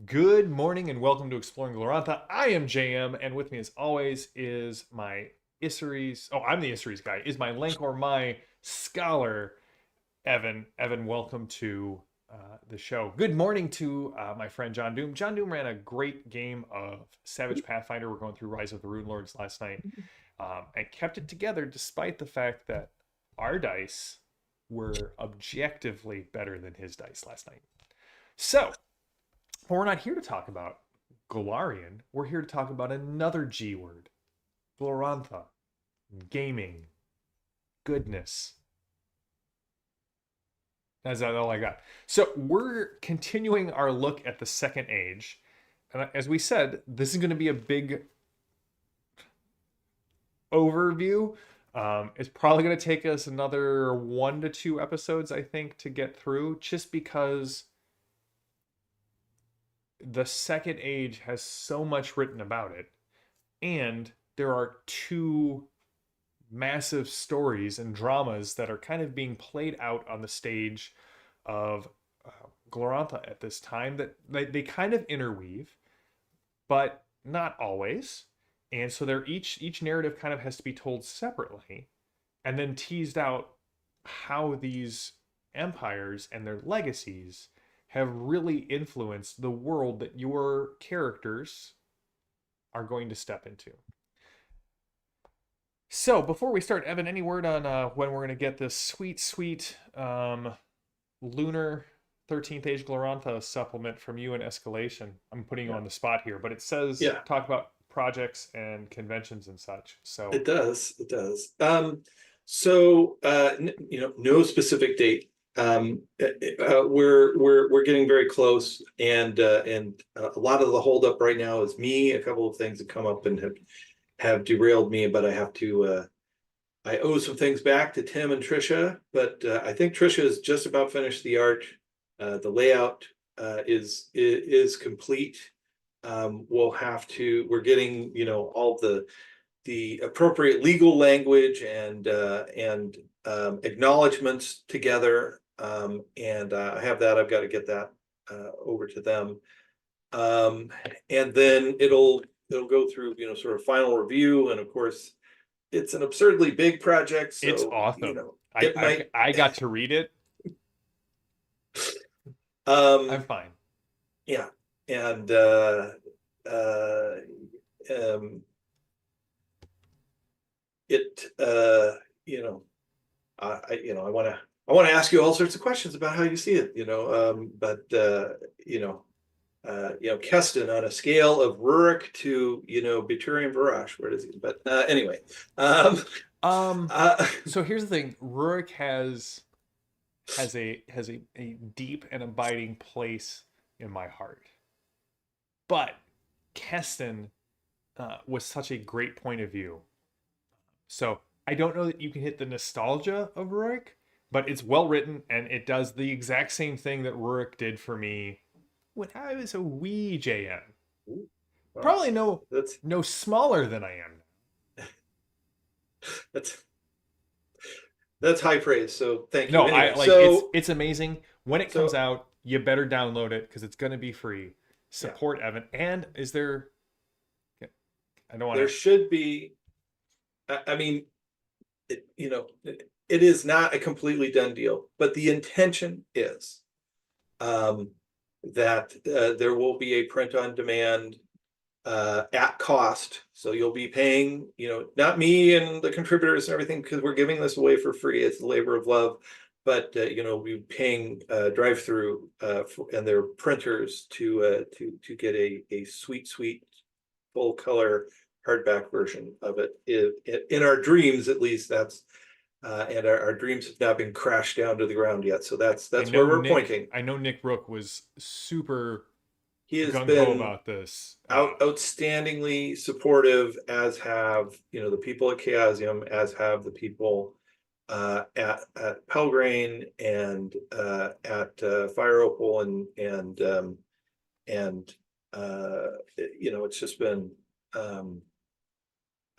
Good morning and welcome to Exploring Glorantha. I am JM, and with me as always is my Isseries. Oh, I'm the Isseries guy. Is my Lancor, my scholar, Evan. Evan, welcome to the show. Good morning to my friend John Doom. John Doom ran a great game of Savage Pathfinder. We're going through Rise of the Rune Lords last night and kept it together despite the fact that our dice were objectively better than his dice last night. So, but we're not here to talk about Golarion. We're here to talk about another G word, Glorantha, gaming, goodness. That's all I got. So we're continuing our look at the Second Age. And as we said, this is going to be a big overview. It's probably going to take us another 1 to 2 episodes, I think, to get through, just because the Second Age has so much written about it, and there are two massive stories and dramas that are kind of being played out on the stage of Glorantha at this time that they kind of interweave, but not always. And so they're each narrative kind of has to be told separately and then teased out how these empires and their legacies have really influenced the world that your characters are going to step into. So before we start, Evan, any word on when we're going to get this sweet lunar 13th Age Glorantha supplement from you and Escalation? I'm putting you Yeah. on the spot here, but it says Yeah, talk about projects and conventions and such. So it does. It does. No specific date. We're getting very close, and a lot of the holdup right now is me. A couple of things have come up and have derailed me, but I have to. I owe some things back to Tim and Trisha, but I think Trisha is just about finished the art. The layout is complete. We're getting, all the appropriate legal language and acknowledgments together. And I have that. I've got to get that over to them. And then it'll go through, sort of final review. And of course, it's an absurdly big project, it's so awesome. I, it I might. I got to read it. I'm Um, fine. yeah, and uh, um, it I want to ask you all sorts of questions about how you see it, but Keston on a scale of Rurik to Biturian Varash, where does he? But anyway, um, Um, uh, so here's the thing: Rurik has a deep and abiding place in my heart, but Keston was such a great point of view. So I don't know that you can hit the nostalgia of Rurik, but it's well written and it does the exact same thing that Rurik did for me when I was a wee JM. well, Probably that's no smaller than I am. that's that's high praise. So thank you. No, Anyway, I like it's so it's amazing. When it comes so out, you better download it because it's gonna be free. yeah, Support Evan. And is there? I don't want there to. should be. I mean, it is not a completely done deal, but the intention is um, that there will be a print on demand at cost. So you'll be paying, not me and the contributors and everything, because we're giving this away for free. It's a labor of love, but we're paying drive through and their printers to get a sweet full color hardback version of it. In our dreams, at least, that's and our dreams have not been crashed down to the ground yet. So that's where we're pointing. I know Nick Rook was super He has gung ho been about this. outstandingly supportive, as have the people at Chaosium, as have the people at Pelgrane and at Fire Opal and it's just been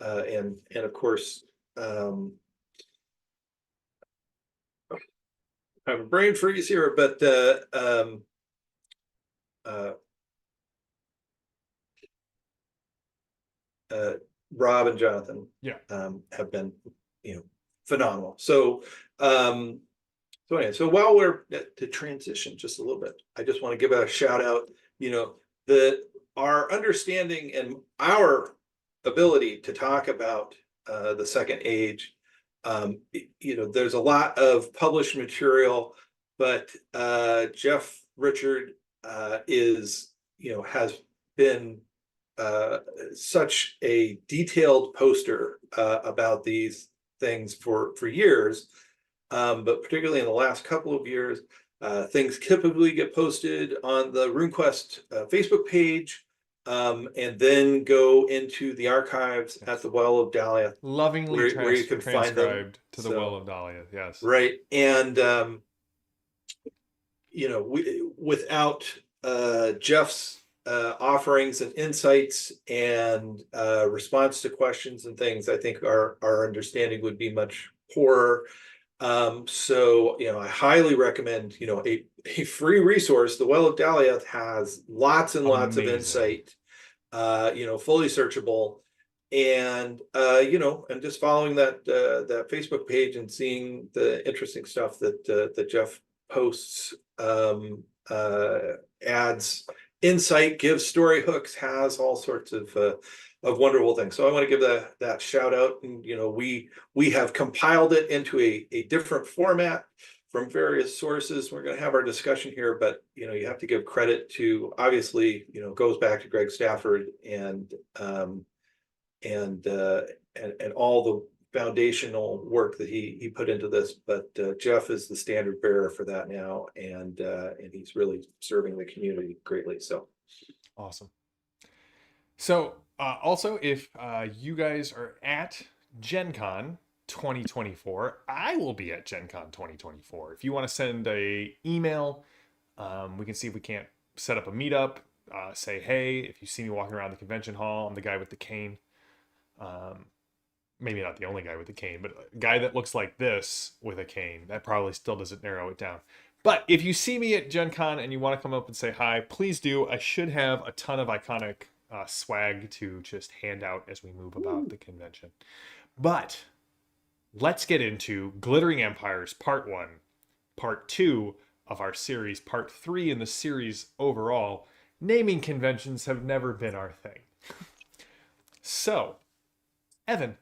and of course I have a brain freeze here, but Rob and Jonathan Yeah. have been, phenomenal. So anyway, so while we're to transition just a little bit, I just want to give a shout out, the our understanding and our ability to talk about the Second Age. There's a lot of published material, but Jeff Richard has been such a detailed poster about these things for years, but particularly in the last couple of years, things typically get posted on the RuneQuest Facebook page, and then go into the archives at the Well of Dahlia, Lovingly where you can find them. transcribed to the Well So of Dahlia. Yes. right, and without Jeff's offerings and insights and response to questions and things, I think our understanding would be much poorer. So I highly recommend a free resource. The Well of Dahlia has lots and lots of Amazing. insight, fully searchable. And and just following that Facebook page and seeing the interesting stuff that Jeff posts, adds insight, gives story hooks, has all sorts of wonderful things. So I want to give that shout out. And we have compiled it into a different format from various sources. We're going to have our discussion here, but you have to give credit to, obviously, goes back to Greg Stafford and all the foundational work that he put into this. But Jeff is the standard bearer for that now, and he's really serving the community greatly. So Awesome. So also, if you guys are at Gen Con 2024, I will be at Gen Con 2024. If you want to send a email, we can see if we can't set up a meetup. Say, hey, if you see me walking around the convention hall, I'm the guy with the cane. Maybe not the only guy with the cane, but a guy that looks like this with a cane. That probably still doesn't narrow it down. But if you see me at Gen Con and you want to come up and say hi, please do. I should have a ton of iconic swag to just hand out as we move about the convention. But let's get into Glittering Empires Part 1, Part 2 of our series, Part 3 in the series overall. Naming conventions have never been our thing. So, Evan,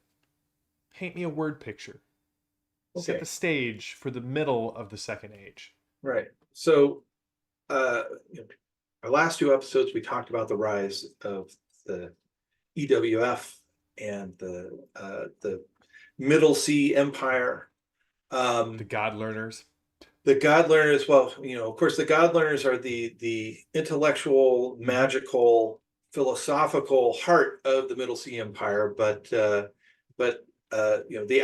paint me a word picture. Set okay, the stage for the middle of the Second Age. right. So our last two episodes, we talked about the rise of the EWF and the Middle Sea Empire. The God Learners. The God Learners, well, of course, the God Learners are the intellectual, magical, philosophical heart of the Middle Sea Empire, but the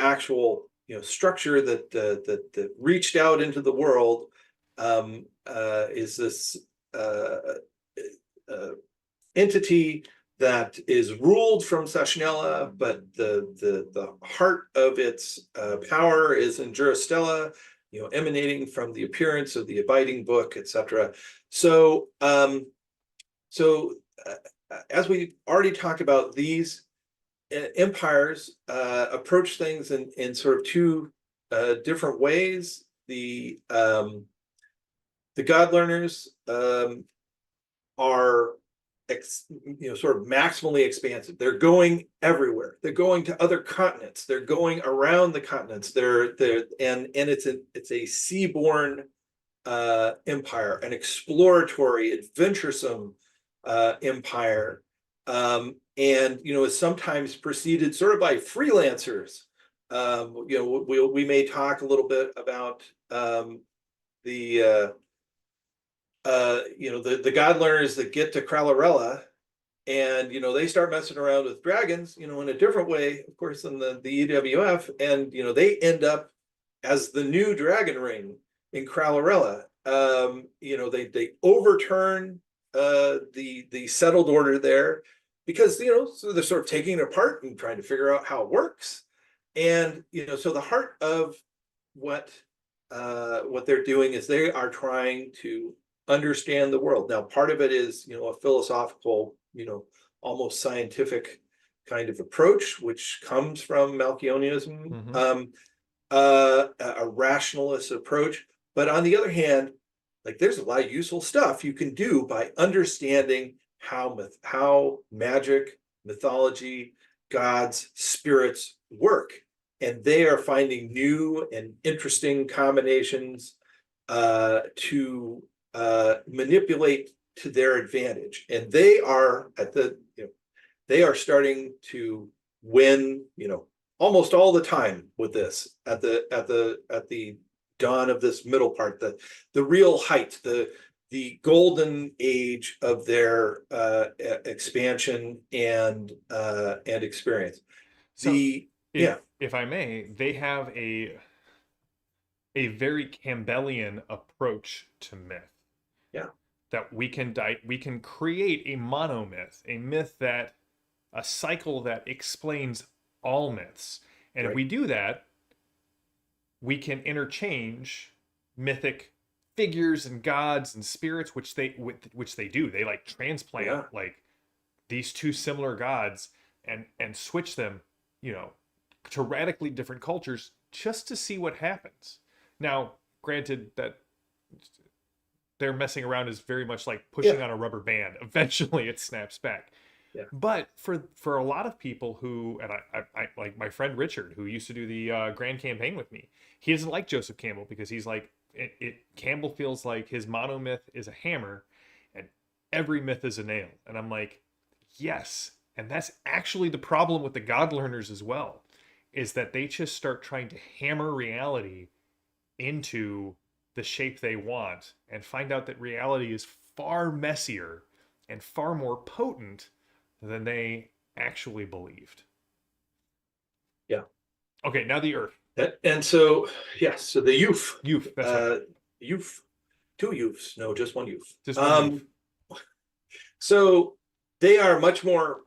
actual structure that reached out into the world is this entity that is ruled from Sashnella, but the heart of its power is in Jurastella, emanating from the appearance of the abiding book, etc. So, as we already talked about, these empires approach things in sort of two different ways. The God Learners are sort of maximally expansive. They're going everywhere. They're going to other continents. They're going around the continents. And it's a seaborne empire, an exploratory, adventuresome empire, and is sometimes preceded sort of by freelancers. We may talk a little bit about the God Learners that get to Krallarella, and they start messing around with dragons, in a different way, of course, than the EWF, and they end up as the new dragon ring in Krallarella. They overturn the settled order there, because so they're sort of taking it apart and trying to figure out how it works. And so the heart of what they're doing is they are trying to understand the world. Now, part of it is a philosophical, almost scientific kind of approach, which comes from Malthusianism, Mm-hmm. a rationalist approach. But on the other hand, like there's a lot of useful stuff you can do by understanding how magic, mythology, gods, spirits work. And they are finding new and interesting combinations to manipulate to their advantage. And they are they are starting to win, almost all the time with this at the dawn of this middle part, the real height, the golden age of their expansion and experience. So The if Yeah, if I may, they have a very Campbellian approach to myth yeah, that we can create a monomyth, a myth that a cycle that explains all myths. And if right, we do that, we can interchange mythic figures and gods and spirits, which they do. They like transplant yeah, like these two similar gods and switch them, you know, to radically different cultures just to see what happens. Now, granted that they're messing around is very much like yeah, pushing on a rubber band. Eventually, it snaps back. yeah, But for a lot of people who, and I like my friend Richard, who used to do the Grand Campaign with me, he doesn't like Joseph Campbell because he's like Campbell feels like his monomyth is a hammer, and every myth is a nail. And I'm like, yes, and that's actually the problem with the God learners as well, is that they just start trying to hammer reality into the shape they want and find out that reality is far messier and far more potent than they actually believed. yeah. Okay, now the Earth. And so, yes, so the youth, Youth, that's right. uh, youth, two youths, no, just one youth. Just one youth. So they are much more,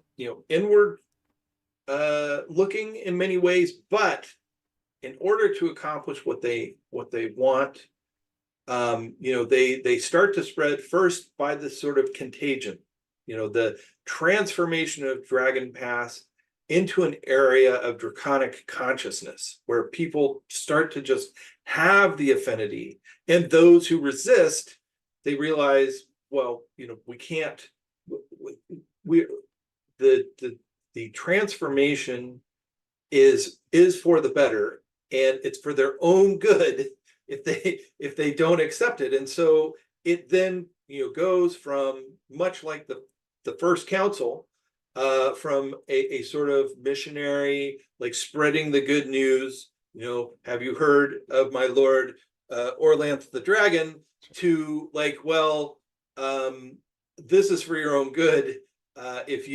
inward looking in many ways, but in order to accomplish what they want, they start to spread first by the sort of contagion, the transformation of Dragon Pass into an area of draconic consciousness where people start to just have the affinity, and those who resist, they realize, well, we can't, we the transformation is for the better, and it's for their own good if they don't accept it. And so it then goes from, much like the first council, from a sort of missionary, like spreading the good news, have you heard of my lord Orlanth the dragon, to like, well, this is for your own good. If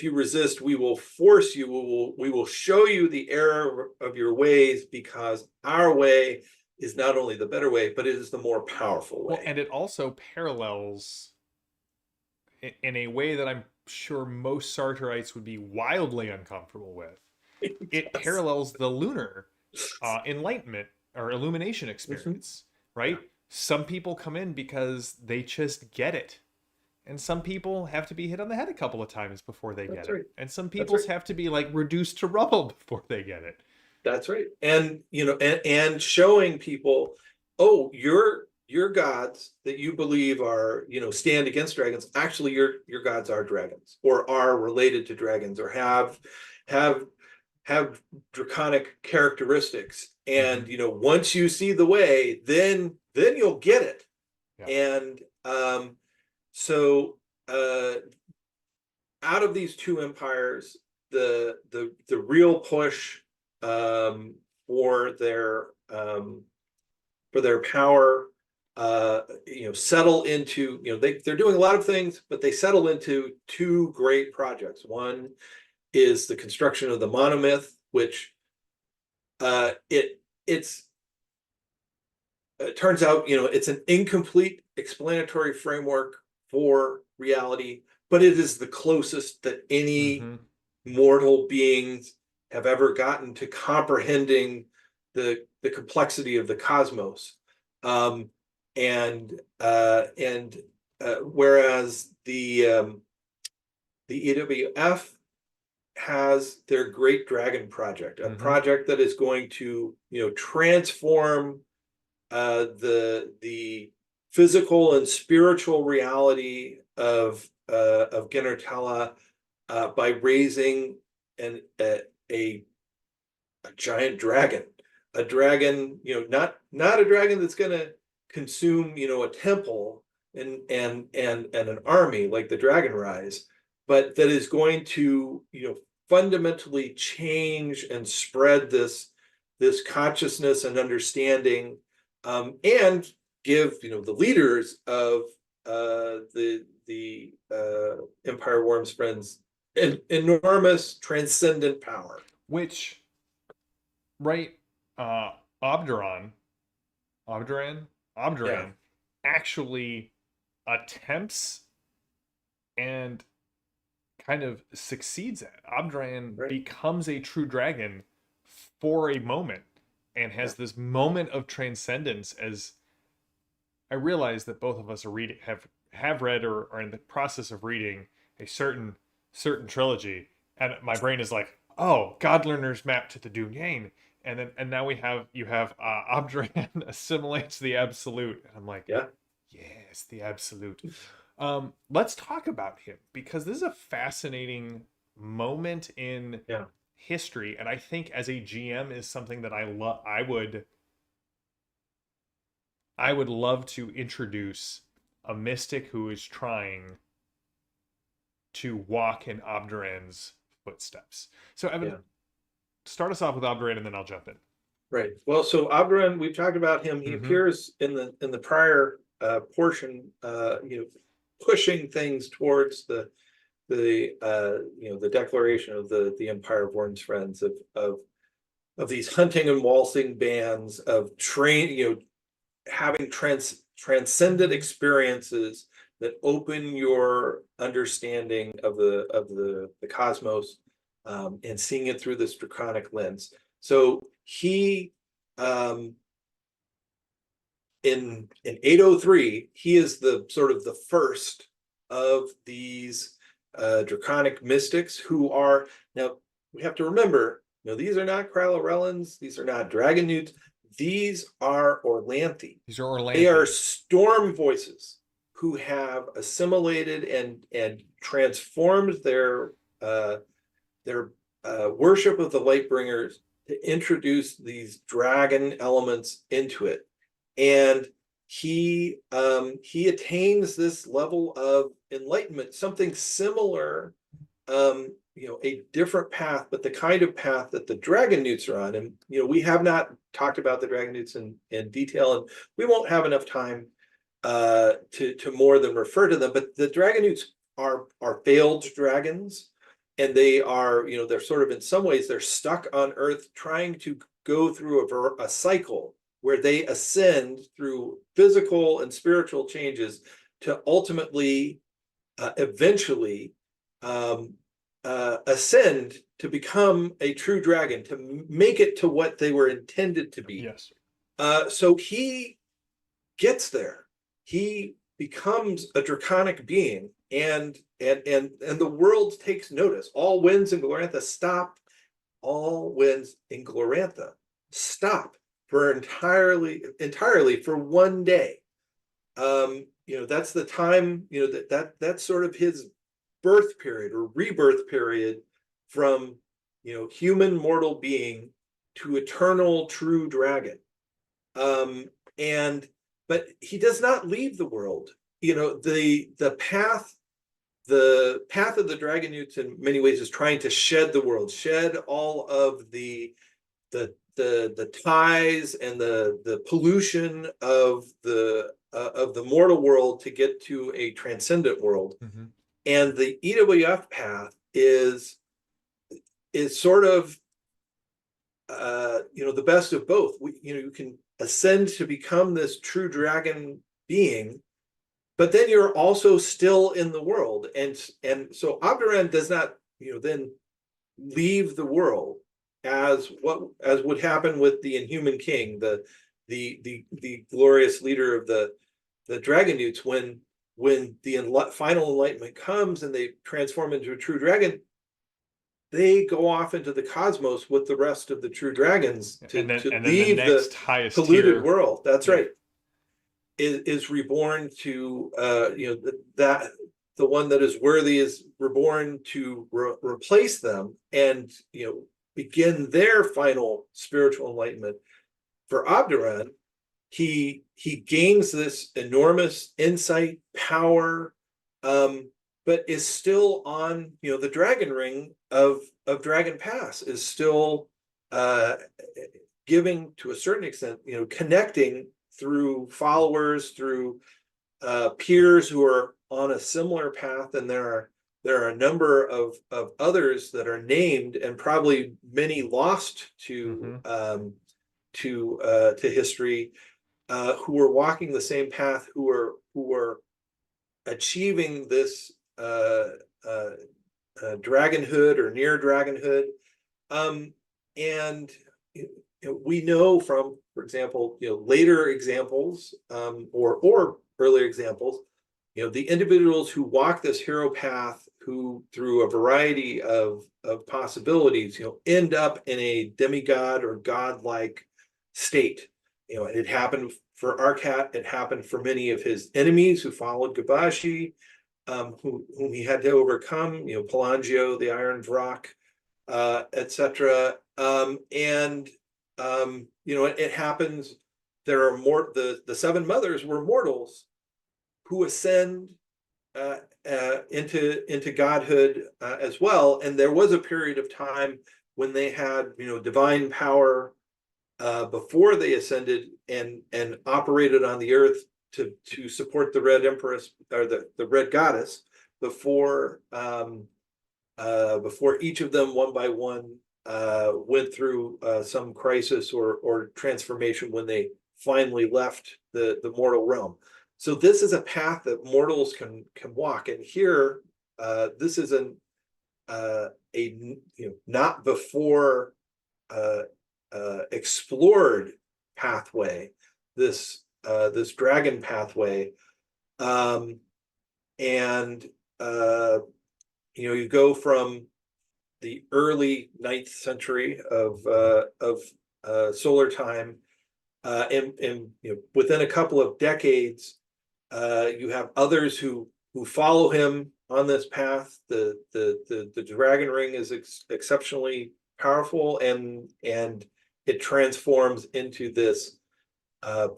you resist, we will force you. We will show you the error of your ways, because our way is not only the better way, but it is the more powerful Well, way. and it also parallels in a way that I'm sure most Sartorites would be wildly uncomfortable with. It Yes. parallels the lunar enlightenment or illumination Mhm. experience, Yeah, right? Some people come in because they just get it. And some people have to be hit on the head a couple of times before they get that's it. right. And some That's people's right. have to be like reduced to rubble before they get it. That's right. And and showing people, oh, your gods that you believe are, stand against dragons, actually your gods are dragons, or are related to dragons, or have have draconic characteristics. And Mm-hmm. once you see the way, then you'll get it. Yeah. And so out of these two empires, the real push, um, for their um, for their power, settle into, they're doing a lot of things, but they settle into two great projects. One is the construction of the monomyth, which it turns out, it's an incomplete explanatory framework for reality, but it is the closest that any Mm-hmm. mortal beings have ever gotten to comprehending the complexity of the cosmos. Um, and whereas the EWF has their great dragon project, a Mm-hmm. project that is going to, transform the physical and spiritual reality of Genertella by raising an a giant dragon, a dragon, not a dragon that's going to consume, a temple and an army like the Dragon Rise, but that is going to, fundamentally change and spread this consciousness and understanding, and give, the leaders of the Empire Worm's friends an enormous transcendent power. Which, right, uh, Obderon, Obderan, Yeah, Obderan, actually attempts and kind of succeeds at. Obderan right. becomes a true dragon for a moment and Yeah, has this moment of transcendence. As I realize that both of us are reading, have read, or are in the process of reading a certain trilogy, and my brain is like, oh, God learners map to the Dunyane, and now you have Obderan assimilates the absolute, and I'm like, yeah, yes, the absolute. Let's talk about him, because this is a fascinating moment in yeah, history, and I think as a GM is something that I would love to introduce a mystic who is trying to walk in Obduran's footsteps. So Evan, yeah. start us off with Obduran, and then I'll jump in. Right. Well, so Oberon, we've talked about him. He Mm-hmm. appears in the prior portion, pushing things towards the declaration of the Empire of Worm's friends of these hunting and waltzing bands of having transcendent experiences that open your understanding of the cosmos, and seeing it through this draconic lens. So he, um, in 803, he is the sort of the first of these draconic mystics who are now. We have to remember, these are not Kralorellans, these are not dragon newts, these are Orlanthi. These are They are Orlanthi. storm voices who have assimilated and transformed uh, their worship of the Lightbringers to introduce these dragon elements into it. And he attains this level of enlightenment, something similar, a different path, but the kind of path that the dragon newts are on. And we have not talked about the dragon newts in detail, and we won't have enough time to more than refer to them. But the dragon newts are failed dragons, and they are, they're sort of, in some ways, they're stuck on Earth trying to go through a cycle where they ascend through physical and spiritual changes to ultimately, eventually, ascend to become a true dragon, to make it to what they were intended to be. Yes. So he gets there. He becomes a draconic being, and the world takes notice. All winds in Glorantha stop. All winds in Glorantha stop for entirely for one day. That's the time, that's sort of his birth period or rebirth period from, human mortal being to eternal true dragon. And but he does not leave the world. The path of the dragon newts in many ways is trying to shed the world, shed all of the ties and the pollution of the mortal world to get to a transcendent world. Mm-hmm. And the EWF path is sort of, the best of both. You can ascend to become this true dragon being, but then you're also still in the world. And so Abderan does not, then leave the world as would happen with the Inhuman King, the glorious leader of the Dragon Newts, when the final enlightenment comes and they transform into a true dragon. they go off into the cosmos with the rest of the true dragons to And then the leave the next highest polluted tier, world. That's yeah. right. Is reborn to that the one that is worthy is reborn to replace them and begin their final spiritual enlightenment. For Obduran, he gains this enormous insight, power, but is still on the dragon ring of Dragon Pass, is still uh, giving to a certain extent, connecting through followers, through peers who are on a similar path, and there are a number of others that are named and probably many lost Mm-hmm. to history, who are walking the same path, who are achieving this uh, dragonhood or near dragonhood. And we know from, for example, later examples, or earlier examples, the individuals who walk this hero path, who through a variety of possibilities, end up in a demigod or godlike state. It happened for Arcat. It happened for many of his enemies who followed Gabashi, whom he had to overcome. Pelagio, the Iron Rock, etc. And it happens. There are more. The seven mothers were mortals who ascend into godhood as well. And there was a period of time when they had divine power before they ascended and operated on the earth to support the Red Empress or the Red Goddess before before each of them one by one went through some crisis or transformation when they finally left the mortal realm. So this is a path that mortals can walk, and here this is a not before uh, explored pathway, this dragon pathway, and you go from the early 9th century of solar time, and within a couple of decades, you have others who follow him on this path. The dragon ring is exceptionally powerful, and it transforms into this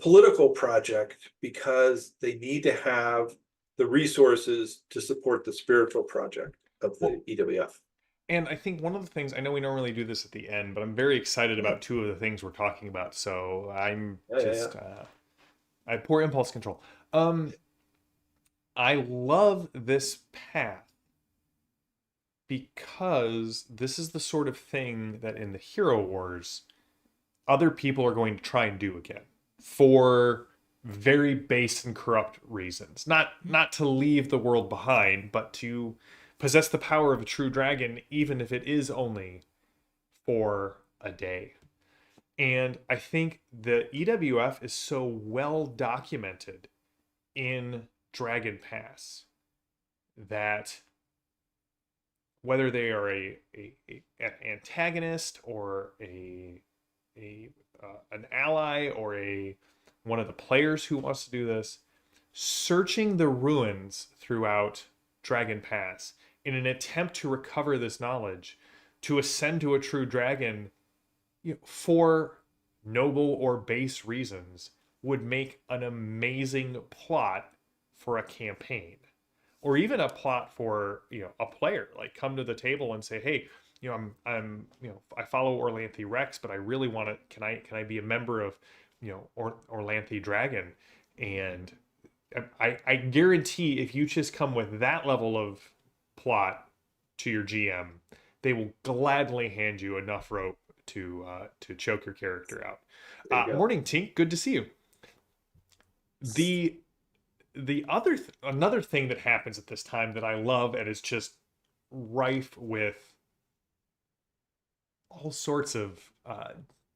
political project because they need to have the resources to support the spiritual project of the Well, EWF. and I think one of the things, I know we normally do this at the end, but I'm very excited Yeah, about two of the things we're talking about. So I'm yeah, yeah, yeah. just, I have poor impulse control. Um, I love this path because this is the sort of thing that in the Hero Wars, other people are going to try and do again for very base and corrupt reasons. Not to leave the world behind, but to possess the power of a true dragon, even if it is only for a day. And I think the EWF is so well documented in Dragon Pass that whether they are an antagonist or a an ally or a one of the players who wants to do this, searching the ruins throughout Dragon Pass in an attempt to recover this knowledge, to ascend to a true dragon, for noble or base reasons, would make an amazing plot for a campaign, or even a plot for a player. Like, come to the table and say, hey, I'm I follow Orlanthi Rex, but I really want to. Can I be a member of Orlanthi Dragon? And I guarantee if you just come with that level of plot to your GM, they will gladly hand you enough rope to choke your character out. There you go. Morning, Tink. Good to see you. The another thing that happens at this time that I love and is just rife with all sorts of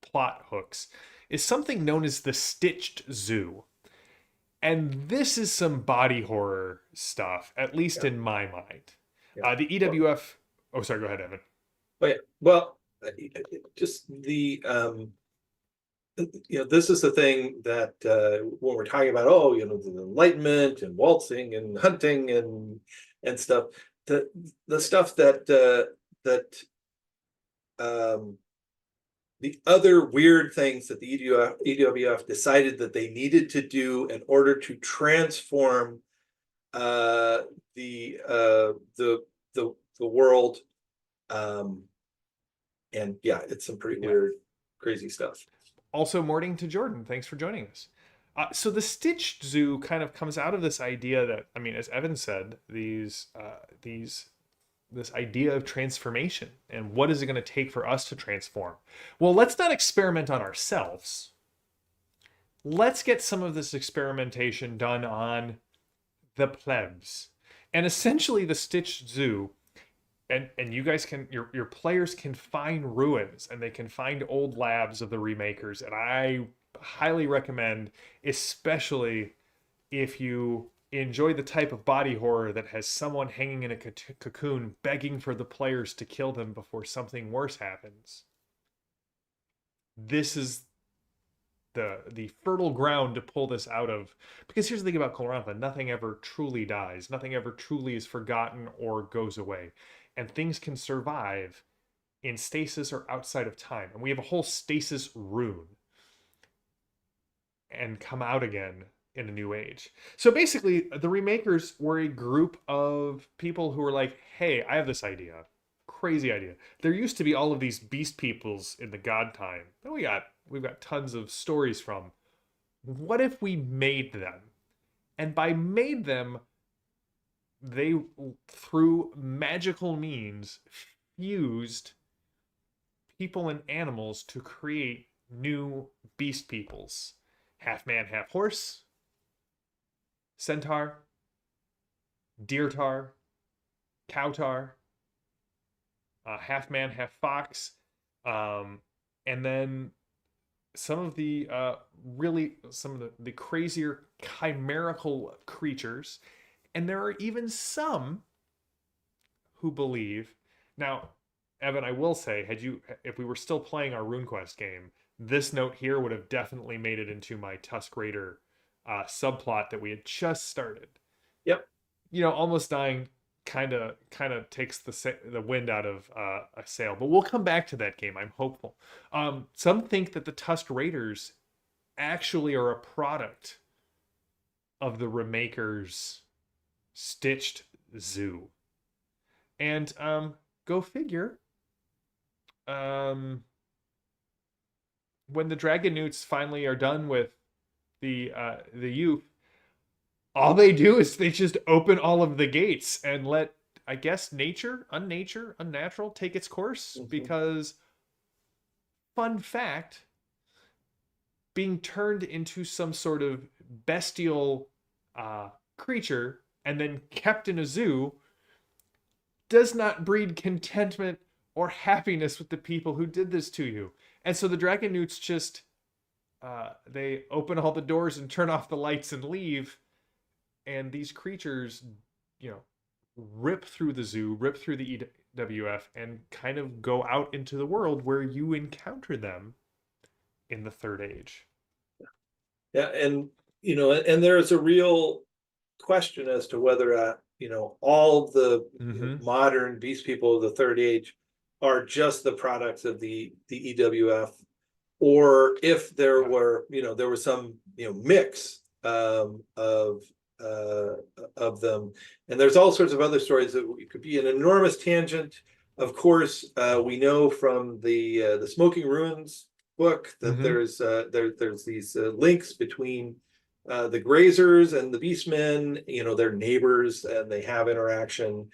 plot hooks is something known as the Stitched Zoo. And this is some body horror stuff, at least Yeah, in my mind. yeah. The Well, EWF. Oh, sorry. Go ahead, Evan. Oh yeah. Well, just this is the thing that when we're talking about, oh, the Enlightenment and waltzing and hunting and stuff, the stuff that the other weird things that the EWF decided that they needed to do in order to transform uh, the uh, the the world. And yeah, it's some pretty Yeah. weird, crazy stuff. Also, morning to Jordan. Thanks for joining us. So the Stitched Zoo kind of comes out of this idea that, I mean, as Evan said, these this idea of transformation and what is it going to take for us to transform. Well, let's not experiment on ourselves. Let's get some of this experimentation done on the plebs. And essentially, the Stitched Zoo, and you guys can, your players can find ruins and they can find old labs of the remakers, and I highly recommend, especially if you enjoy the type of body horror that has someone hanging in a cocoon begging for the players to kill them before something worse happens. This is the fertile ground to pull this out of, because here's the thing about Glorantha: nothing ever truly dies, nothing ever truly is forgotten or goes away, and things can survive in stasis or outside of time, and we have a whole stasis rune and come out again in a new age. So basically, the remakers were a group of people who were like, hey, I have this idea. Crazy idea. There used to be all of these beast peoples in the god time that we've got tons of stories from. What if we made them? And by made them, they, through magical means, fused people and animals to create new beast peoples. Half man, half horse, centaur, deer tar, cow tar, half man, half fox, and then some of the the crazier chimerical creatures, and there are even some who believe. Now, Evan, I will say, if we were still playing our RuneQuest game, this note here would have definitely made it into my Tusk Raider subplot that we had just started. Yep. Almost dying kind of takes the wind out of a sail, but we'll come back to that game. I'm hopeful. Some think that the Tusk Raiders actually are a product of the Remakers Stitched Zoo, and go figure. When the Dragon Newts finally are done with the youth, all they do is they just open all of the gates and let, I guess, unnatural take its course. Mhm. Because, fun fact, being turned into some sort of bestial creature and then kept in a zoo does not breed contentment or happiness with the people who did this to you. And so the Dragon Newts just they open all the doors and turn off the lights and leave, and these creatures, you know, rip through the zoo, rip through the EWF, and kind of go out into the world where you encounter them in the Third Age. Yeah, and there is a real question as to whether all the Mm-hmm. modern beast people of the Third Age are just the products of the EWF, or if there Yeah. were there was some mix of them. And there's all sorts of other stories that it could be an enormous tangent. Of course, we know from the Smoking Ruins book that Mm-hmm. there's these links between the Grazers and the Beastmen. They're neighbors and they have interaction,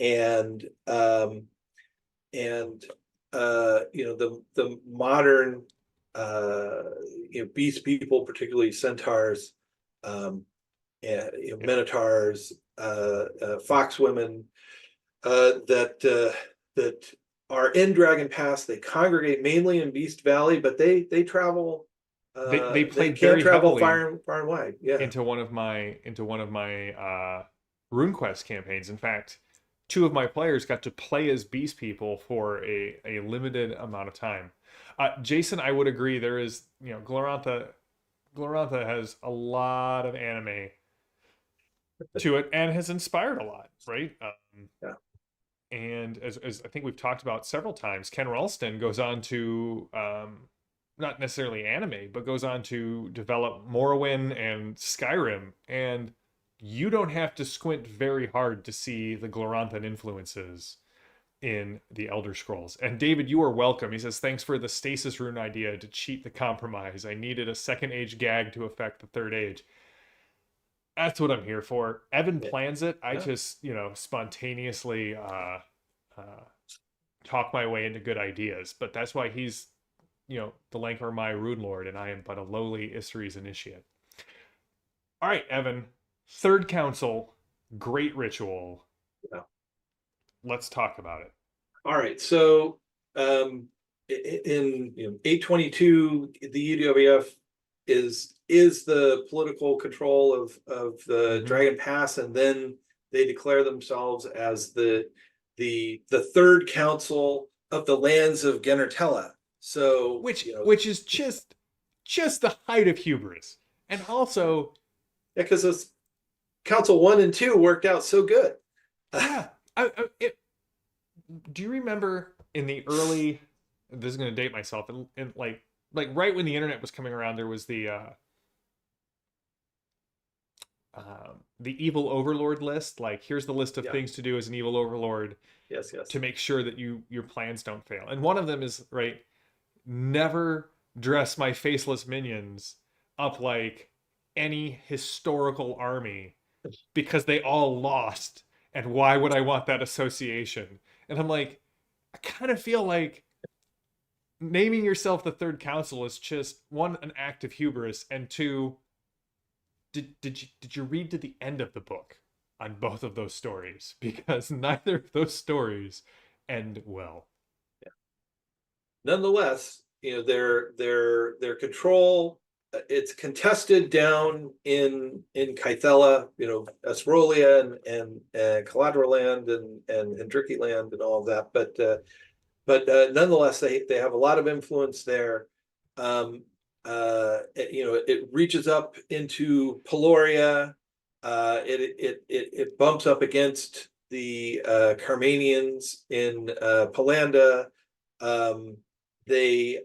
and and the modern beast people, particularly centaurs, um, Yeah. minotaurs, fox women, that are in Dragon Pass. They congregate mainly in Beast Valley, but they travel. They They played can very travel heavily far and wide. Yeah. into one of my RuneQuest campaigns. In fact, two of my players got to play as beast people for a limited amount of time. Jason, I would agree. There is, Glorantha has a lot of anime to it and has inspired a lot, right? Yeah. And as I think we've talked about several times, Ken Ralston goes on to not necessarily anime, but goes on to develop Morrowind and Skyrim. And you don't have to squint very hard to see the Gloranthan influences in the Elder Scrolls. And David, you are welcome. He says, thanks for the stasis rune idea to cheat the compromise. I needed a second age gag to affect the third age. That's what I'm here for. Evan Yeah. plans it. I Yeah. just, spontaneously uh, talk my way into good ideas. But that's why he's, the Lankor Mai Rune Lord, and I am but a lowly Isseries initiate. All right, Evan. Third Council, great ritual. Yeah. Let's talk about it. All right. So in 822, the UWF is the political control of the Mm-hmm. Dragon Pass, and then they declare themselves as the third council of the lands of Genertella. So Which is just the height of hubris, and also, yeah, because those Council 1 and 2 worked out so good. yeah. Do you remember in the early? This is going to date myself, and like right when the internet was coming around, there was the evil overlord list. Like, here's the list of Yeah. things to do as an evil overlord Yes. Yes. to make sure that your plans don't fail. And one of them is, right, never dress my faceless minions up like any historical army because they all lost. And why would I want that association? And I'm like, I kind of feel like naming yourself the third council is just one, an act of hubris, and two, did you read to the end of the book on both of those stories? Because neither of those stories end well. Yeah. Nonetheless, their control, it's contested down in Kythella, Esrolia and Caladra land and Hendriki land and all of that. But nonetheless, they have a lot of influence there. It reaches up into Peloria. It bumps up against the Carmanians in Palanda. They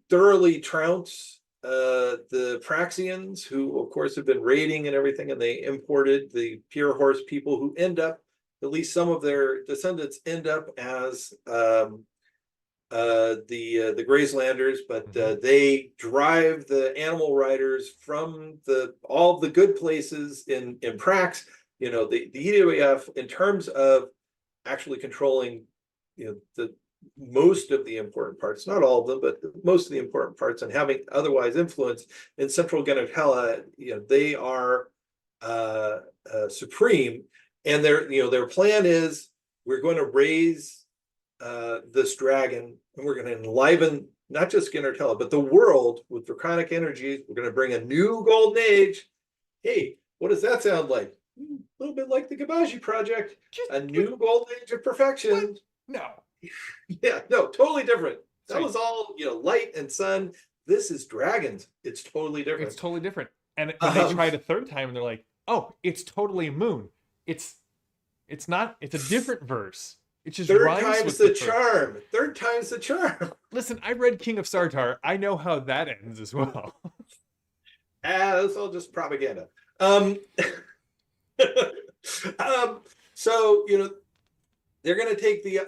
thoroughly trounce the Praxians, who of course have been raiding and everything, and they imported the pure horse people who end up, at least some of their descendants end up as the Gracelanders, but they drive the animal riders from all the good places in Prax. The EWF, in terms of actually controlling, the most of the important parts, not all of them, but most of the important parts, and having otherwise influence in central Genertella, they are supreme. And their plan is, we're going to raise this dragon, and we're going to enliven not just Genertella, but the world with draconic energies. We're going to bring a new golden age. Hey, what does that sound like? A little bit like the Gabaji Project, a new golden age of perfection. No. Yeah, no, totally different. That Sorry. was all, light and sun. This is dragons. It's totally different. It's totally different. And when they tried a third time, and they're like, "Oh, it's totally moon. It's not. It's a different verse. It just third rhymes time's with the charm. Third time's the charm." Listen, I read King of Sartar. I know how that ends as well. That's all just propaganda. So they're going to take the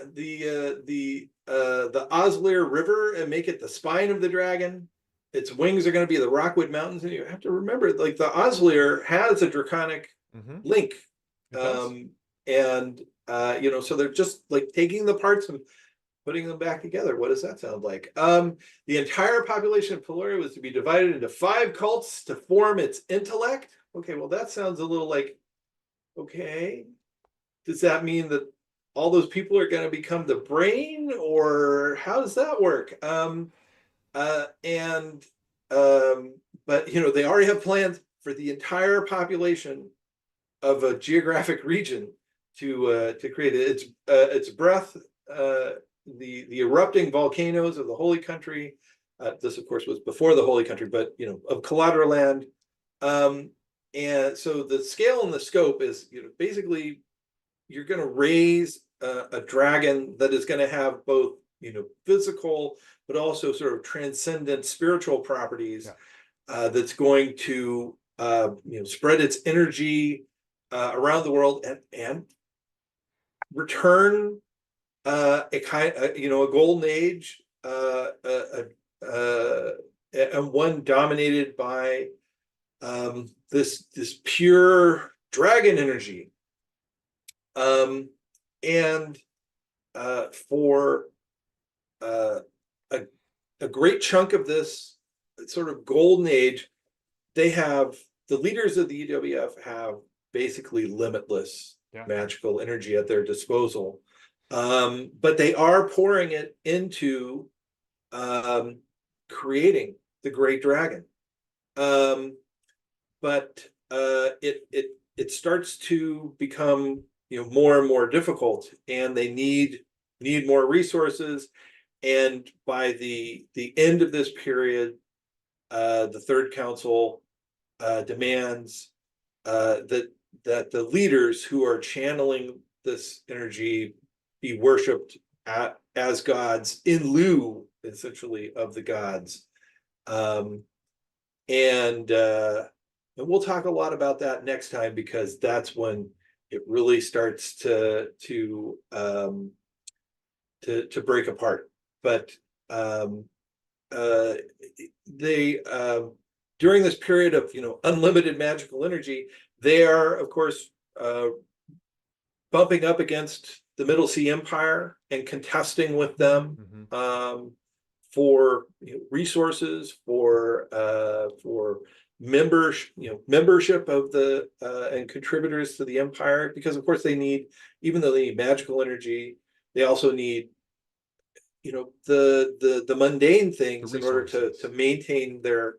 Oslir River and make it the spine of the dragon. Its wings are going to be the Rockwood Mountains, and you have to remember, like, the Oslir has a draconic link, and so they're just like taking the parts and putting them back together. What does that sound like? The entire population of Peloria was to be divided into 5 cults to form its intellect. Okay, well, that sounds a little like, okay, does that mean that all those people are going to become the brain, or how does that work? But they already have plans for the entire population of a geographic region to create it. Its breath, the erupting volcanoes of the Holy Country. This, of course, was before the Holy Country, but of Collateral Land. And so the scale and the scope is, basically you're going to raise a dragon that is going to have both, physical, but also sort of transcendent spiritual properties. Yeah. That's going to, spread its energy around the world and return a golden age, and one dominated by this pure dragon energy. And for a, a great chunk of this sort of golden age, the leaders of the EWF have basically limitless magical energy at their disposal. But they are pouring it into creating the great dragon. But it starts to become more and more difficult, and they need more resources. And by the end of this period, the Third Council demands that the leaders who are channeling this energy be worshipped as gods in lieu, essentially, of the gods. And we'll talk a lot about that next time, because that's when it really starts to break apart. But they during this period of unlimited magical energy, they are, of course, bumping up against the Middle Sea Empire and contesting with them for resources, for membership of the and contributors to the empire, because of course they need, even though they need magical energy, they also need the mundane things in order to maintain their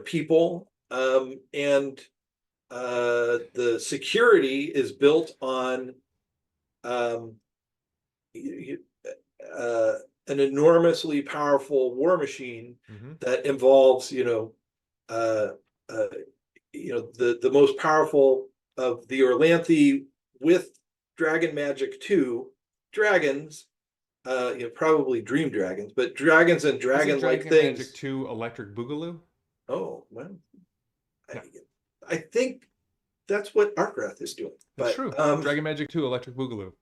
people, and the security is built on an enormously powerful war machine that involves the most powerful of the Orlanthi, with dragon magic too, dragons, probably dream dragons, but dragons and dragon-like things. Magic 2 Electric Boogaloo? Oh, well, I think that's what Arkrath is doing. That's true. Dragon Magic 2 Electric Boogaloo.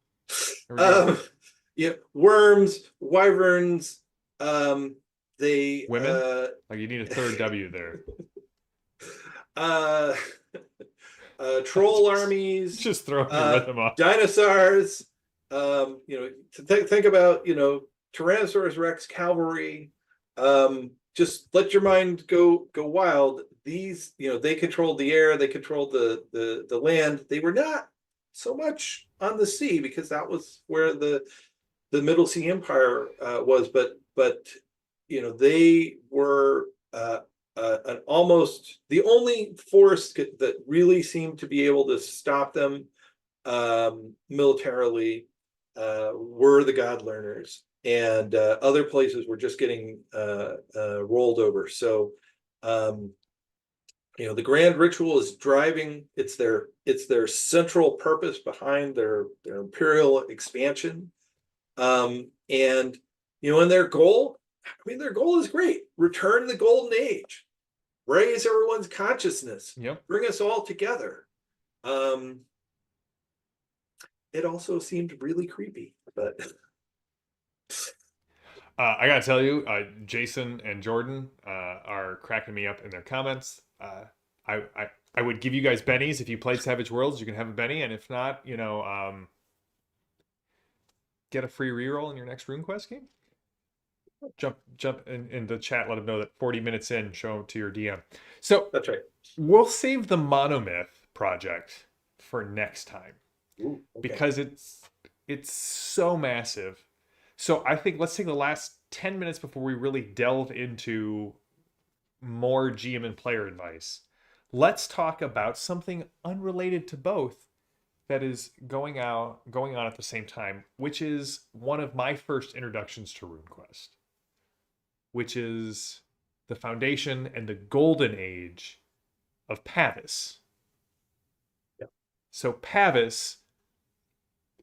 Worms, wyverns, they women. Like, you need a third W there. Troll armies, just throwing the rhythm off. dinosaurs. Think about Tyrannosaurus Rex cavalry. Just let your mind go wild. These, they controlled the air, they controlled the land. They were not so much on the sea, because that was where the Middle Sea Empire was. But they were an almost the only force that really seemed to be able to stop them militarily were the God Learners, and other places were just getting rolled over. So the grand ritual is driving. It's their central purpose behind their imperial expansion, and their goal. Their goal is great. Return the golden age, raise everyone's consciousness, bring us all together. It also seemed really creepy, but I gotta tell you, Jason and Jordan are cracking me up in their comments. I would give you guys bennies if you played Savage Worlds. You can have a benny, and if not, get a free reroll in your next RuneQuest game. Jump in the chat. Let them know that 40 minutes in, show them to your DM. So that's right. We'll save the Monomyth project for next time. Ooh, okay. Because it's so massive. So I think let's take the last 10 minutes before we really delve into more GM and player advice. let's talk about something unrelated to both that is going on at the same time, which is one of my first introductions to RuneQuest, which is the foundation and the golden age of Pavis. Yeah. So Pavis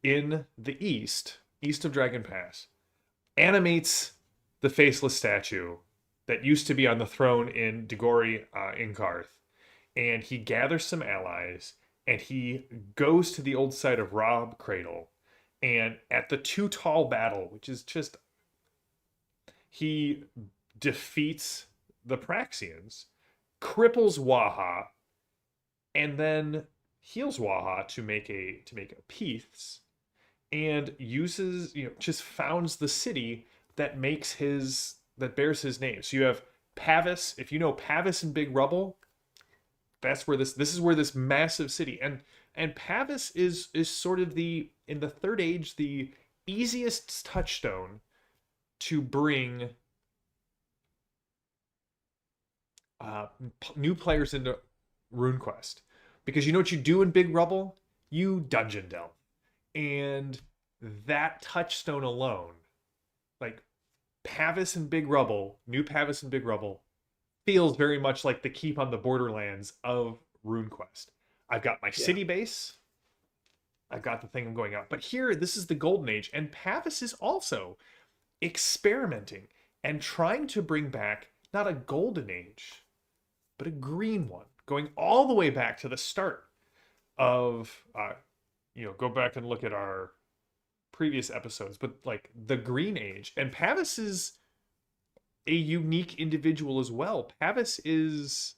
in the east of Dragon Pass, animates the faceless statue that used to be on the throne in Degori Inkarth, and he gathers some allies and he goes to the old site of Rob Cradle. And at the Too Tall battle, which is just, he defeats the Praxians, cripples Waha, and then heals Waha to make a peace, and uses, just founds the city that bears his name. So you have Pavis. If you know Pavis and Big Rubble, that's where this is where this massive city, and Pavis is sort of the, in the third age, the easiest touchstone to bring uh, new players into RuneQuest, because you know what you do in Big Rubble? You dungeon delve, and that touchstone alone, like Pavis and Big Rubble, new Pavis and Big Rubble, feels very much like the keep on the borderlands of RuneQuest. I've got my Yeah. city base, I've got the thing I'm going out, but here this is the golden age, and Pavis is also experimenting and trying to bring back not a golden age, but a green one, going all the way back to the start of go back and look at our previous episodes, but like the green age. And Pavis is a unique individual as well. Pavis is,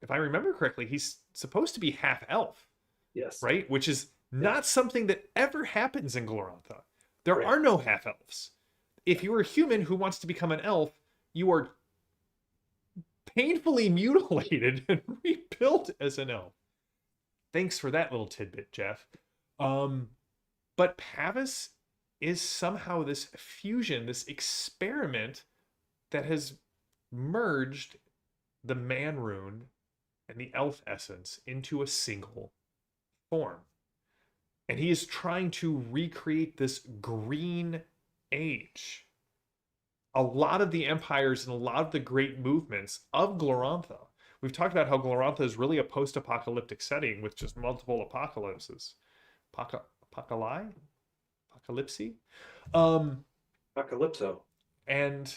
if I remember correctly, he's supposed to be half elf, Yes. right? Which is Yeah. not something that ever happens in Glorantha. There Right. are no half elves. If you're a human who wants to become an elf, you are painfully mutilated and rebuilt as an elf. Thanks for that little tidbit, Jeff. Um, but Pavis is somehow this fusion, this experiment that has merged the man rune and the elf essence into a single form. And he is trying to recreate this green age. A lot of the empires and a lot of the great movements of Glorantha. We've talked about how Glorantha is really a post-apocalyptic setting with just multiple apocalypses. Apocalypse? Apocalypse? Apocalypso. And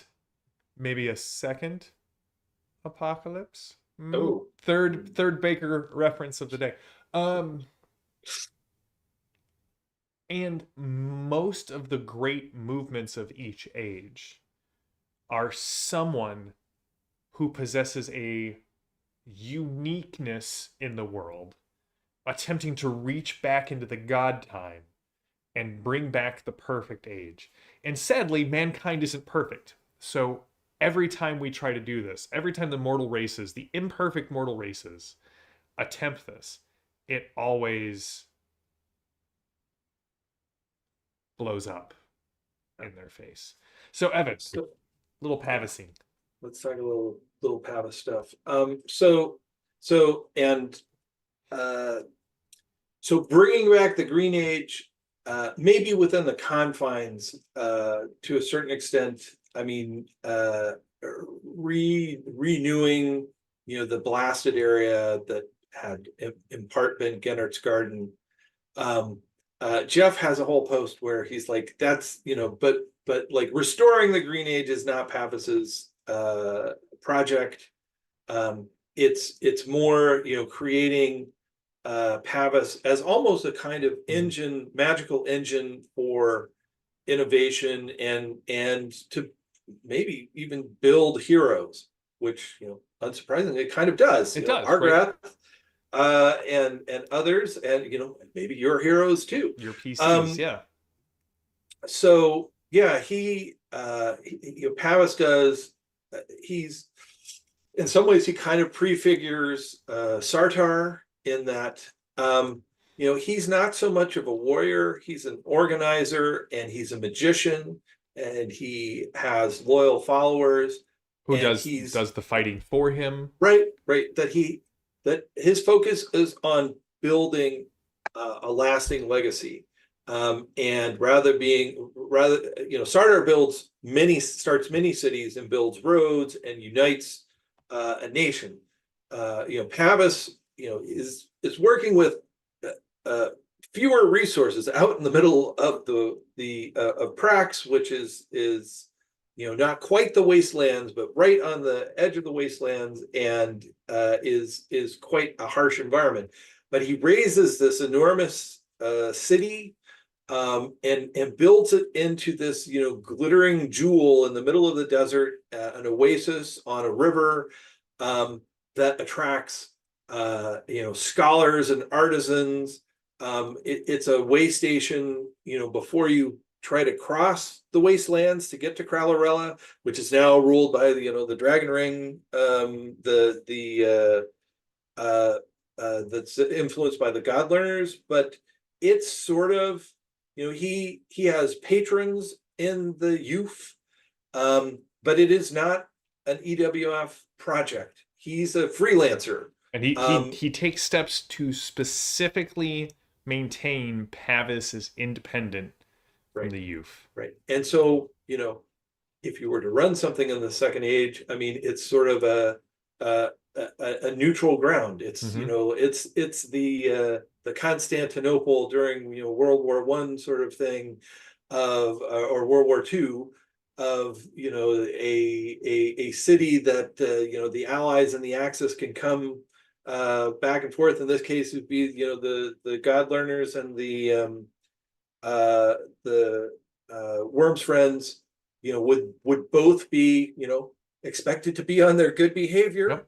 maybe a second apocalypse. Oh. Third Baker reference of the day. And most of the great movements of each age are someone who possesses a uniqueness in the world, attempting to reach back into the god time and bring back the perfect age. And sadly, mankind isn't perfect. So every time we try to do this, every time the mortal races, the imperfect mortal races, attempt this, it always blows up in their face. So Evan, So little Pavisine. let's talk a little Pavis stuff. Uh, so bringing back the Green Age, maybe within the confines, to a certain extent. I mean, renewing, the blasted area that had in part been Gennard's Garden. Jeff has a whole post where he's like, that's, but like restoring the Green Age is not Pavis's project. It's more, creating Pavis as almost a kind of engine, magical engine for innovation and to maybe even build heroes, which, unsurprisingly, it kind of does. It does, Argrath, and others, and maybe your heroes too. Your PCs, Um, yeah. So yeah, Pavis does. He's in some ways he kind of prefigures Sartar in that he's not so much of a warrior. He's an organizer and he's a magician and he has loyal followers Who and does he's the fighting for him? right that that his focus is on building a lasting legacy. And Sardar starts many cities and builds roads and unites a nation. Pavis, is working with uh, fewer resources out in the middle of the of Prax, which is not quite the wastelands, but right on the edge of the wastelands, and is quite a harsh environment. But he raises this enormous city, and builds it into this glittering jewel in the middle of the desert, an oasis on a river, that attracts scholars and artisans. It's a way station, before you try to cross the wastelands to get to Kralorella, which is now ruled by the Dragon Ring, that's influenced by the God Learners. But it's sort of, he has patrons in the youth, but it is not an EWF project. He's a freelancer. And he takes steps to specifically maintain Pavis as independent from Right, the youth. right. And so, if you were to run something in the Second Age, I mean, it's sort of a neutral ground. It's Mhm. it's the Constantinople during World War One sort of thing, of or World War Two, of a city that the Allies and the Axis can come back and forth. In this case, it would be the God Learners and the Worm's friends, would both be expected to be on their good behavior Yep.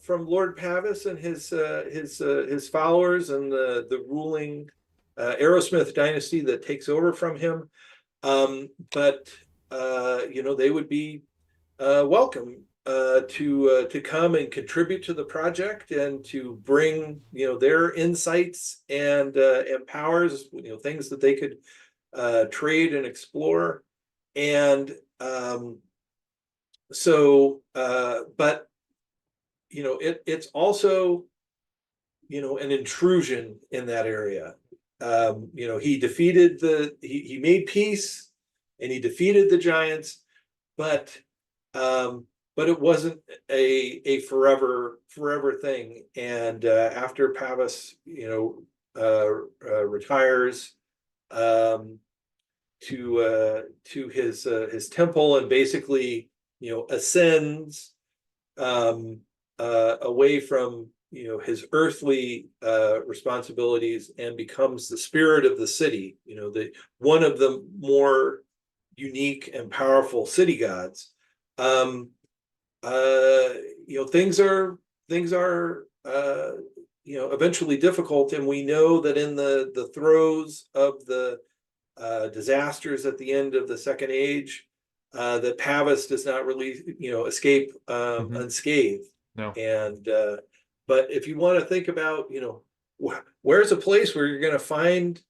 from Lord Pavis and his followers, and the ruling Aerosmith dynasty that takes over from him. But they would be welcome to come and contribute to the project, and to bring their insights and powers, things that they could trade and explore. And but it's also an intrusion in that area. He made peace, and he defeated the giants, but um, it wasn't a forever thing. And after Pavis retires to his temple, and basically ascends away from his earthly responsibilities, and becomes the spirit of the city, the one of the more unique and powerful city gods. um things are eventually difficult, and we know that in the throes of the disasters at the end of the Second Age, that Pavis does not really escape Mhm. unscathed. No. And but if you want to think about where's a place where you're going to find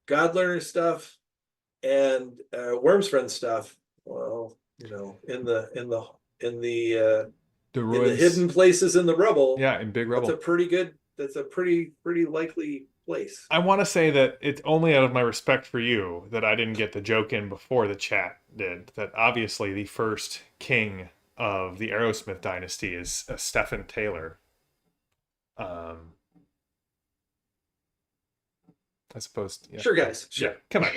God Learner stuff and Worm's Friend stuff, well, The in the ruins. hidden places in the rubble, Yeah, in Big Rubble. that's a pretty likely place. I want to say that it's only out of my respect for you that I didn't get the joke in before the chat did. That obviously the first king of the Aerosmith dynasty is Stephen Taylor. Um, I suppose. Yeah. Sure, guys, Yeah. sure. Come on.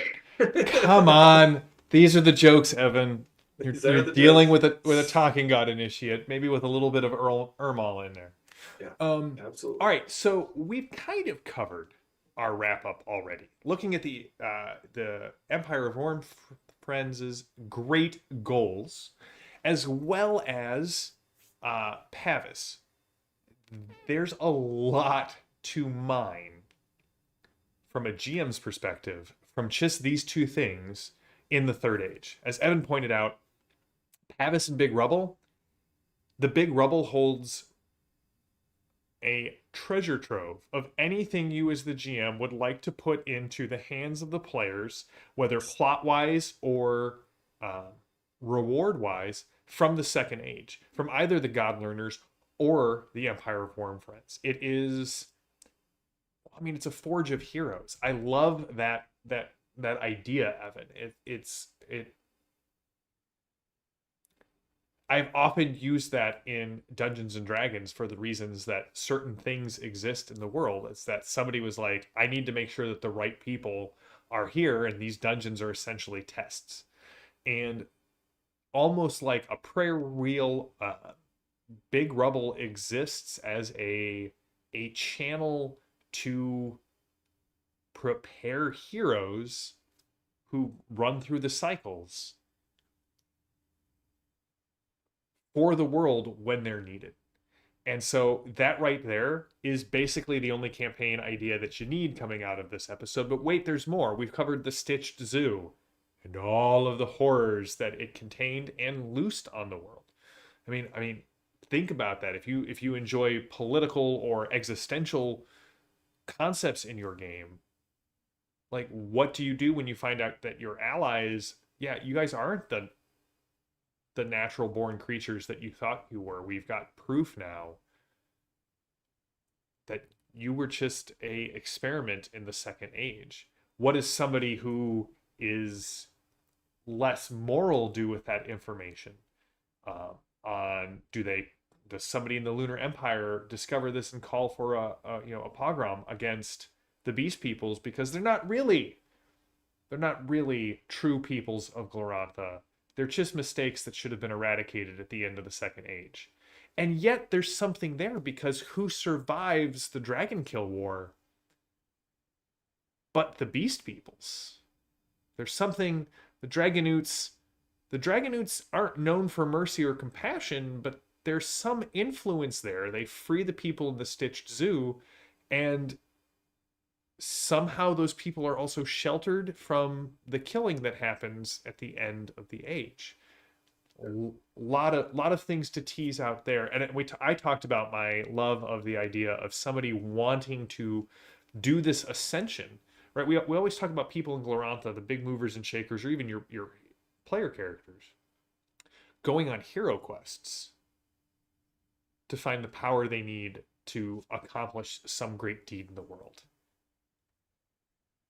Come on. These are the jokes, Evan. These You're are the dealing jokes. with a talking god initiate, maybe with a little bit of Ermal in there. Yeah, All absolutely. right, so we've kind of covered our wrap up already. Looking at the Empire of Worm Friends' great goals, as well as Pavis. There's a lot to mine from a GM's perspective from just these two things in the Third Age. As Evan pointed out, Pavis and Big Rubble. The Big Rubble holds a treasure trove of anything you as the GM would like to put into the hands of the players, whether plot wise or reward wise, from the Second Age, from either the God Learners or the Empire of Worm Friends. It is, I mean, it's a forge of heroes. I love that idea, Evan. It. I've often used that in Dungeons and Dragons for the reasons that certain things exist in the world. It's that somebody was like, I need to make sure that the right people are here, and these dungeons are essentially tests. And almost like a prayer wheel, Big Rubble exists as a channel to prepare heroes who run through the cycles for the world when they're needed. And so that right there is basically the only campaign idea that you need coming out of this episode. But wait, there's more. We've covered the Stitched Zoo and all of the horrors that it contained and loosed on the world. I mean, think about that. If you enjoy political or existential concepts in your game, like what do you do when you find out that your allies, yeah, you guys aren't the natural born creatures that you thought you were. We've got proof now that you were just a experiment in the Second Age. What does somebody who is less moral do with that information? On does somebody in the Lunar Empire discover this and call for a pogrom against the Beast Peoples because they're not really true peoples of Glorantha. They're just mistakes that should have been eradicated at the end of the Second Age. And yet there's something there because who survives the Dragon Kill War but the Beast Peoples? There's something the Dragonoots aren't known for mercy or compassion, but there's some influence there. They free the people in the Stitched Zoo, and somehow those people are also sheltered from the killing that happens at the end of the age. A lot of things to tease out there, and I talked about my love of the idea of somebody wanting to do this ascension, right? We always talk about people in Glorantha, the big movers and shakers, or even your player characters going on hero quests to find the power they need to accomplish some great deed in the world.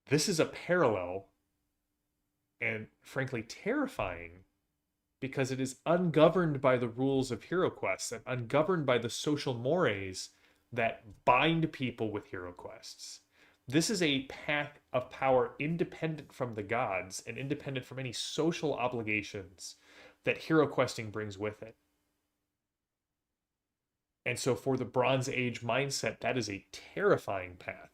This is a parallel and frankly terrifying because it is ungoverned by the rules of hero quests and ungoverned by the social mores that bind people with hero quests. This is a path of power independent from the gods and independent from any social obligations that hero questing brings with it. And so for the Bronze Age mindset, that is a terrifying path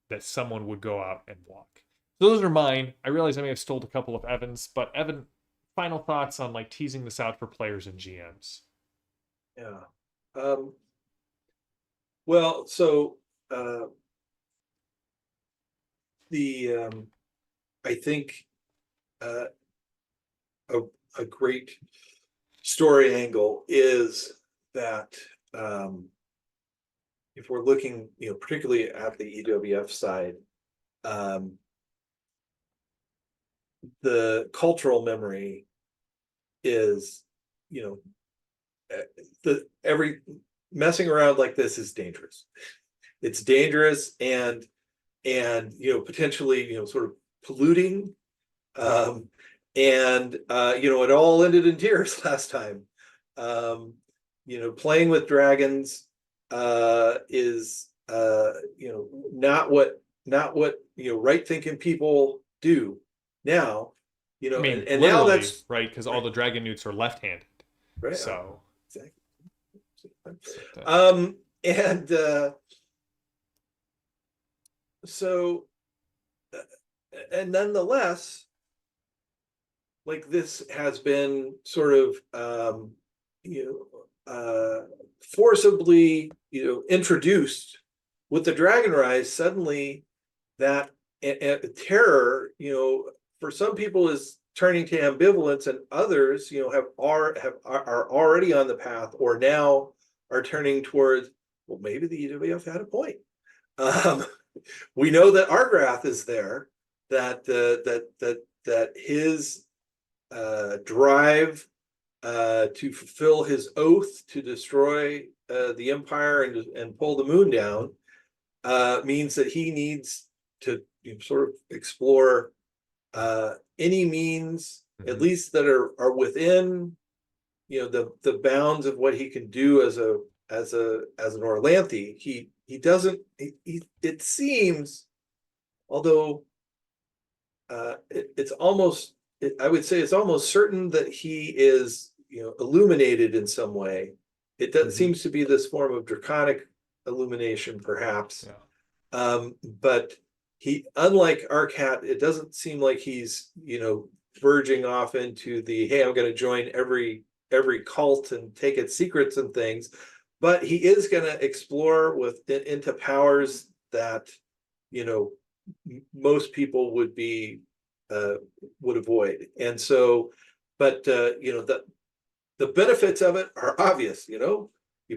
that someone would go out and walk. So those are mine. I realize I may have stole a couple of Evan's, but Evan, final thoughts on like teasing this out for players and GMs? Yeah. Well, so I think a great story angle is that if we're looking, particularly at the EWF side, the cultural memory is, every messing around like this is dangerous. It's dangerous and potentially sort of polluting, and it all ended in tears last time. Playing with dragons is not what right thinking people do now. I mean, and now literally, that's right? Because all right, the Dragonoots are left-handed. right. So, Exactly. but, And so, and nonetheless, like this has been sort of forcibly introduced with the Dragon Rise. Suddenly that terror for some people is turning to ambivalence, and others are already on the path or now are turning towards, well, maybe the EWF had a point. We know that Argrath is there, that his drive to fulfill his oath to destroy the empire and pull the moon down, means that he needs to sort of explore any means, at least that are within the bounds of what he can do as an Orlanthi. He doesn't. It seems, although it's almost, I would say it's almost certain that he is illuminated in some way. It does, seems to be this form of draconic illumination, perhaps. But he, unlike Arcat, it doesn't seem like he's verging off into the, hey, I'm going to join every cult and take its secrets and things. But he is going to explore into powers that most people would avoid. And so, but the benefits of it are obvious. You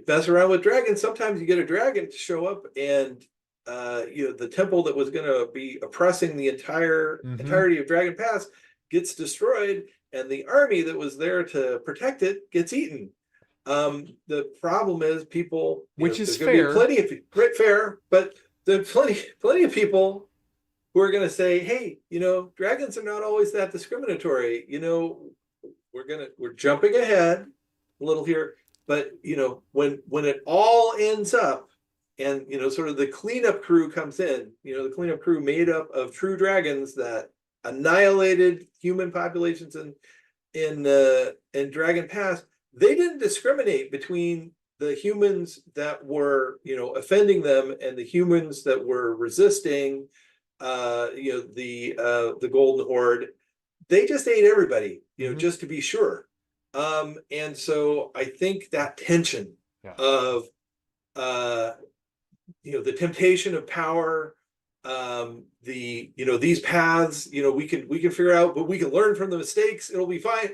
mess around with dragons, sometimes you get a dragon to show up, and the temple that was going to be oppressing the entirety of Dragon Pass gets destroyed, and the army that was there to protect it gets eaten. The problem is people, which is fair. Be plenty of great fair, but there's plenty of people who are going to say, hey, dragons are not always that discriminatory. We're jumping ahead a little here, but when it all ends up, and sort of the cleanup crew comes in, the cleanup crew made up of true dragons that annihilated human populations in Dragon Pass, they didn't discriminate between the humans that were offending them and the humans that were resisting the Golden Horde. They just ate everybody, just to be sure. And so I think that tension of the temptation of power, these paths, we can figure out, but we can learn from the mistakes. It'll be fine.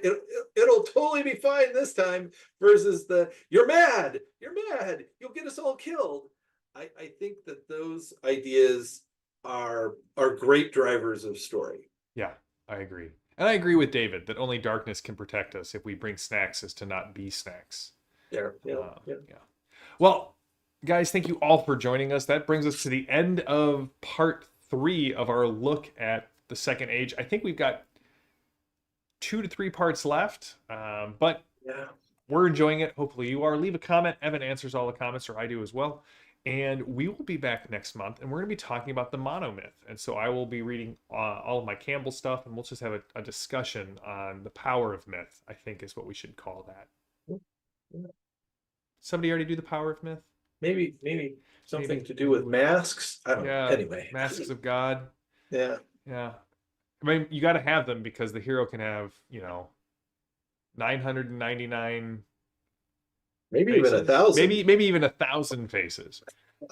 It'll totally be fine this time, versus you're mad, you'll get us all killed. I think that those ideas are great drivers of story. Yeah, I agree. And I agree with David that only darkness can protect us if we bring snacks as to not be snacks. Yeah. Well, guys, thank you all for joining us. That brings us to the end of part 3 of our look at the Second Age. I think we've got 2 to 3 parts left, but we're enjoying it. Hopefully you are. Leave a comment. Evan answers all the comments, or I do as well. And we will be back next month, and we're going to be talking about the monomyth. And so I will be reading all of my Campbell stuff, and we'll just have a discussion on the power of myth, I think is what we should call that. Somebody already do the power of myth? Maybe something to do with masks. I don't know. Anyway. Masks of God. Yeah. I mean, you got to have them because the hero can have, 999 maybe faces. even 1,000. Maybe even 1,000 faces.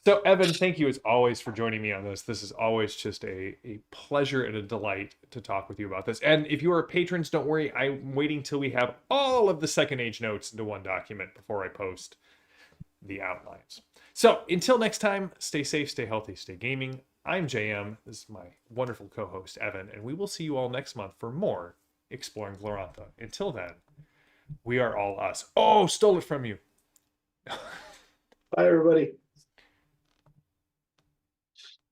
So, Evan, thank you as always for joining me on this. This is always just a pleasure and a delight to talk with you about this. And if you are patrons, don't worry. I'm waiting till we have all of the Second Age notes into one document before I post the outlines. So, until next time, stay safe, stay healthy, stay gaming. I'm JM. This is my wonderful co-host, Evan. And we will see you all next month for more Exploring Glorantha. Until then, we are all us. Oh, stole it from you. Bye, everybody.